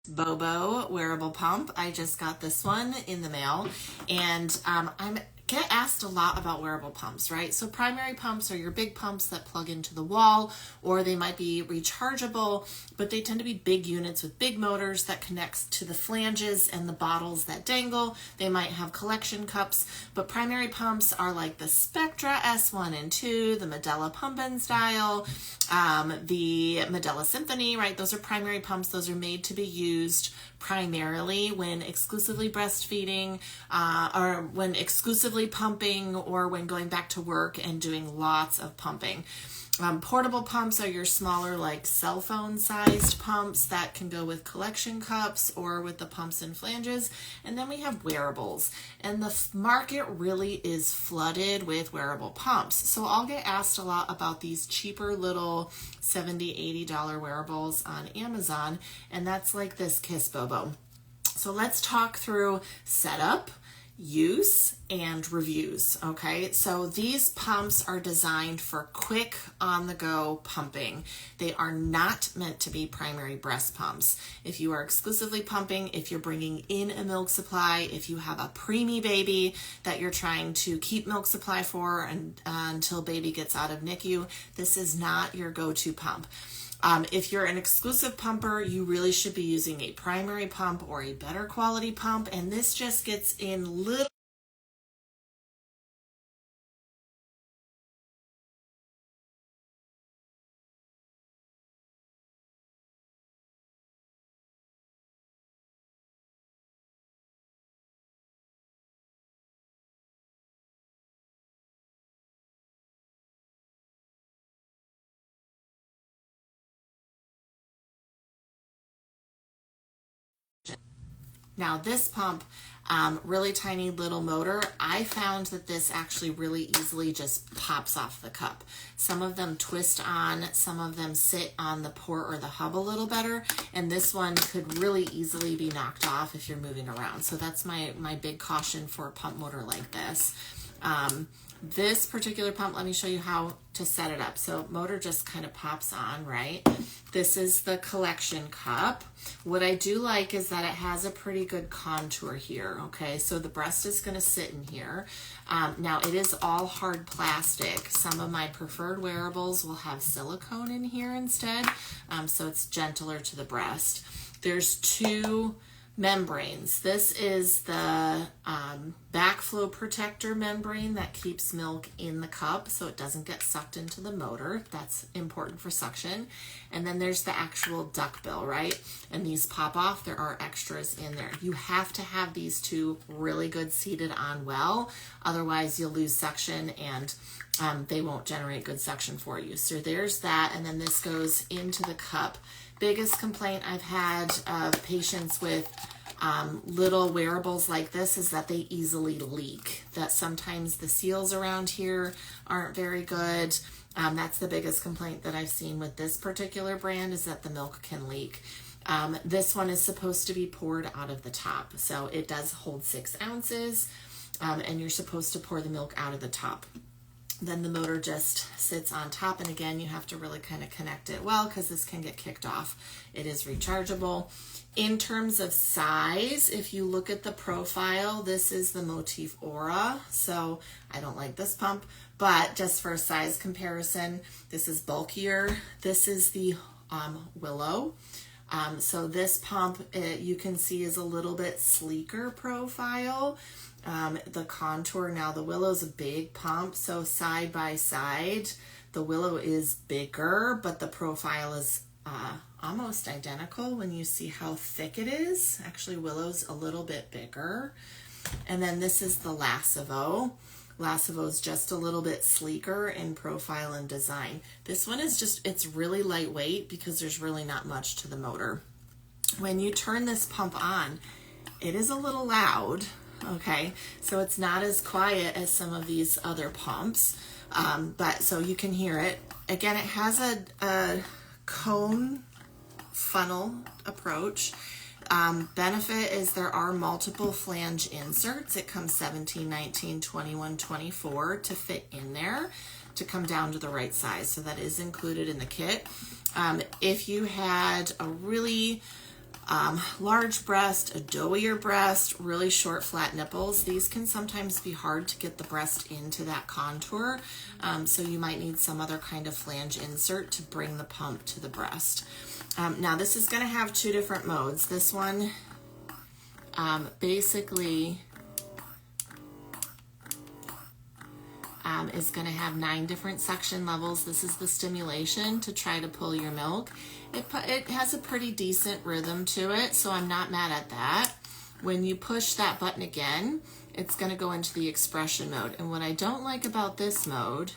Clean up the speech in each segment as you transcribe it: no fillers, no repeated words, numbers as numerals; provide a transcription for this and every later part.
KISSBOBO wearable pump. I just got this one in the mail, and I'm get asked a lot about wearable pumps, right? So primary pumps are your big pumps that plug into the wall, or they might be rechargeable, but they tend to be big units with big motors that connects to the flanges and the bottles that dangle. They might have collection cups, but primary pumps are like the Spectra S1 and 2, the Medela Pump and Style, the Medela Symphony, right? Those are primary pumps. Those are made to be used primarily when exclusively breastfeeding, or when exclusively pumping, or when going back to work and doing lots of pumping. Portable pumps are your smaller, like cell phone sized pumps that can go with collection cups or with the pumps and flanges. And then we have wearables, and the market really is flooded with wearable pumps. So I'll get asked a lot about these cheaper little $70, $80 wearables on Amazon, and that's like this KISSBOBO. So let's talk through setup, use, and reviews. Okay, so these pumps are designed for quick on-the-go pumping. They are not meant to be primary breast pumps. If you are exclusively pumping, if you're bringing in a milk supply, if you have a preemie baby that you're trying to keep milk supply for until baby gets out of NICU, this is not your go-to pump. If you're an exclusive pumper, you really should be using a primary pump or a better quality pump, and this just gets in little Now this pump, really tiny little motor, I found that this actually really easily just pops off the cup. Some of them twist on, some of them sit on the port or the hub a little better, and this one could really easily be knocked off if you're moving around. So that's my big caution for a pump motor like this. This particular pump, let me show you how to set it up. So motor just kind of pops on, right? This is the collection cup. What I do like is that it has a pretty good contour here, okay? So the breast is gonna sit in here. Now it is all hard plastic. Some of my preferred wearables will have silicone in here instead, so it's gentler to the breast. There's two membranes. This is the backflow protector membrane that keeps milk in the cup so it doesn't get sucked into the motor. That's important for suction. And then there's the actual duckbill, right? And these pop off. There are extras in there. You have to have these two really good seated on well, otherwise you'll lose suction and they won't generate good suction for you. So there's that, and then this goes into the cup. Biggest complaint I've had of patients with little wearables like this is that they easily leak, that sometimes the seals around here aren't very good. That's the biggest complaint that I've seen with this particular brand, is that the milk can leak. This one is supposed to be poured out of the top, so it does hold 6 ounces, and you're supposed to pour the milk out of the top. Then the motor just sits on top, and again, you have to really kind of connect it well because this can get kicked off. It is rechargeable. In terms of size, if you look at the profile, this is the Motif Aura, so I don't like this pump, but just for a size comparison, this is bulkier. This is the Willow. So this pump, you can see, is a little bit sleeker profile. The contour, now the Willow's a big pump, so side by side the Willow is bigger, but the profile is almost identical when you see how thick it is. Actually, Willow's a little bit bigger. And then this is the Lacevo. Lacevo's just a little bit sleeker in profile and design. This one is just, it's really lightweight because there's really not much to the motor. When you turn this pump on, it is a little loud. Okay, so it's not as quiet as some of these other pumps, but so you can hear it. Again, it has a cone funnel approach. Benefit is there are multiple flange inserts. It comes 17, 19, 21, 24 to fit in there to come down to the right size. So that is included in the kit. If you had a really large breast, a doughier breast, really short flat nipples. These can sometimes be hard to get the breast into that contour, so you might need some other kind of flange insert to bring the pump to the breast. Now this is going to have two different modes. This one basically is going to have 9 different suction levels. This is the stimulation to try to pull your milk. It has a pretty decent rhythm to it, so I'm not mad at that. When you push that button again, it's going to go into the expression mode. And what I don't like about this mode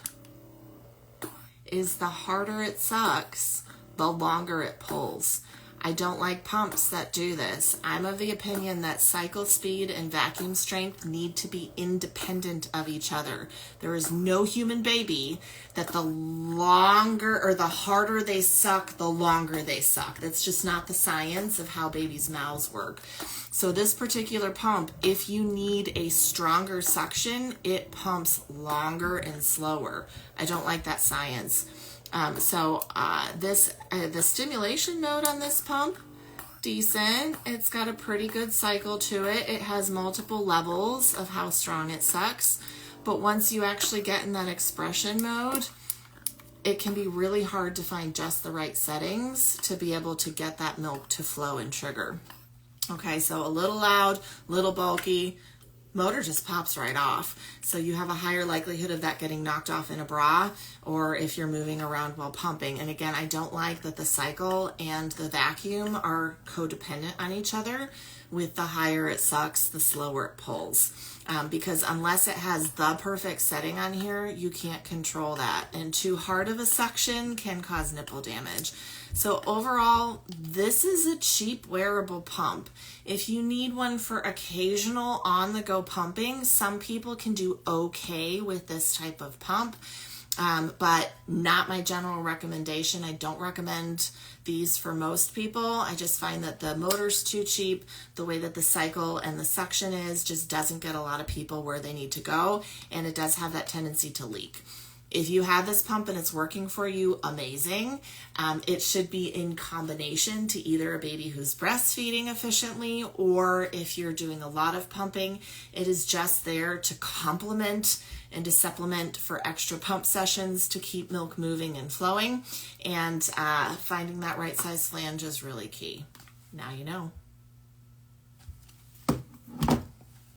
is the harder it sucks, the longer it pulls. I don't like pumps that do this. I'm of the opinion that cycle speed and vacuum strength need to be independent of each other. There is no human baby that the longer or the harder they suck, the longer they suck. That's just not the science of how babies' mouths work. So this particular pump, if you need a stronger suction, it pumps longer and slower. I don't like that science. The stimulation mode on this pump, decent. It's got a pretty good cycle to it. It has multiple levels of how strong it sucks. But once you actually get in that expression mode, it can be really hard to find just the right settings to be able to get that milk to flow and trigger. Okay, so a little loud, little bulky, motor just pops right off. So you have a higher likelihood of that getting knocked off in a bra or if you're moving around while pumping. And again, I don't like that the cycle and the vacuum are codependent on each other. With the higher it sucks, the slower it pulls. Because unless it has the perfect setting on here, you can't control that. And too hard of a suction can cause nipple damage. So overall, this is a cheap wearable pump. If you need one for occasional on-the-go pumping, some people can do okay with this type of pump, but not my general recommendation. I don't recommend these for most people. I just find that the motor's too cheap. The way that the cycle and the suction is just doesn't get a lot of people where they need to go, and it does have that tendency to leak. If you have this pump and it's working for you, amazing. It should be in combination to either a baby who's breastfeeding efficiently, or if you're doing a lot of pumping, it is just there to complement and to supplement for extra pump sessions to keep milk moving and flowing. And finding that right size flange is really key. Now you know.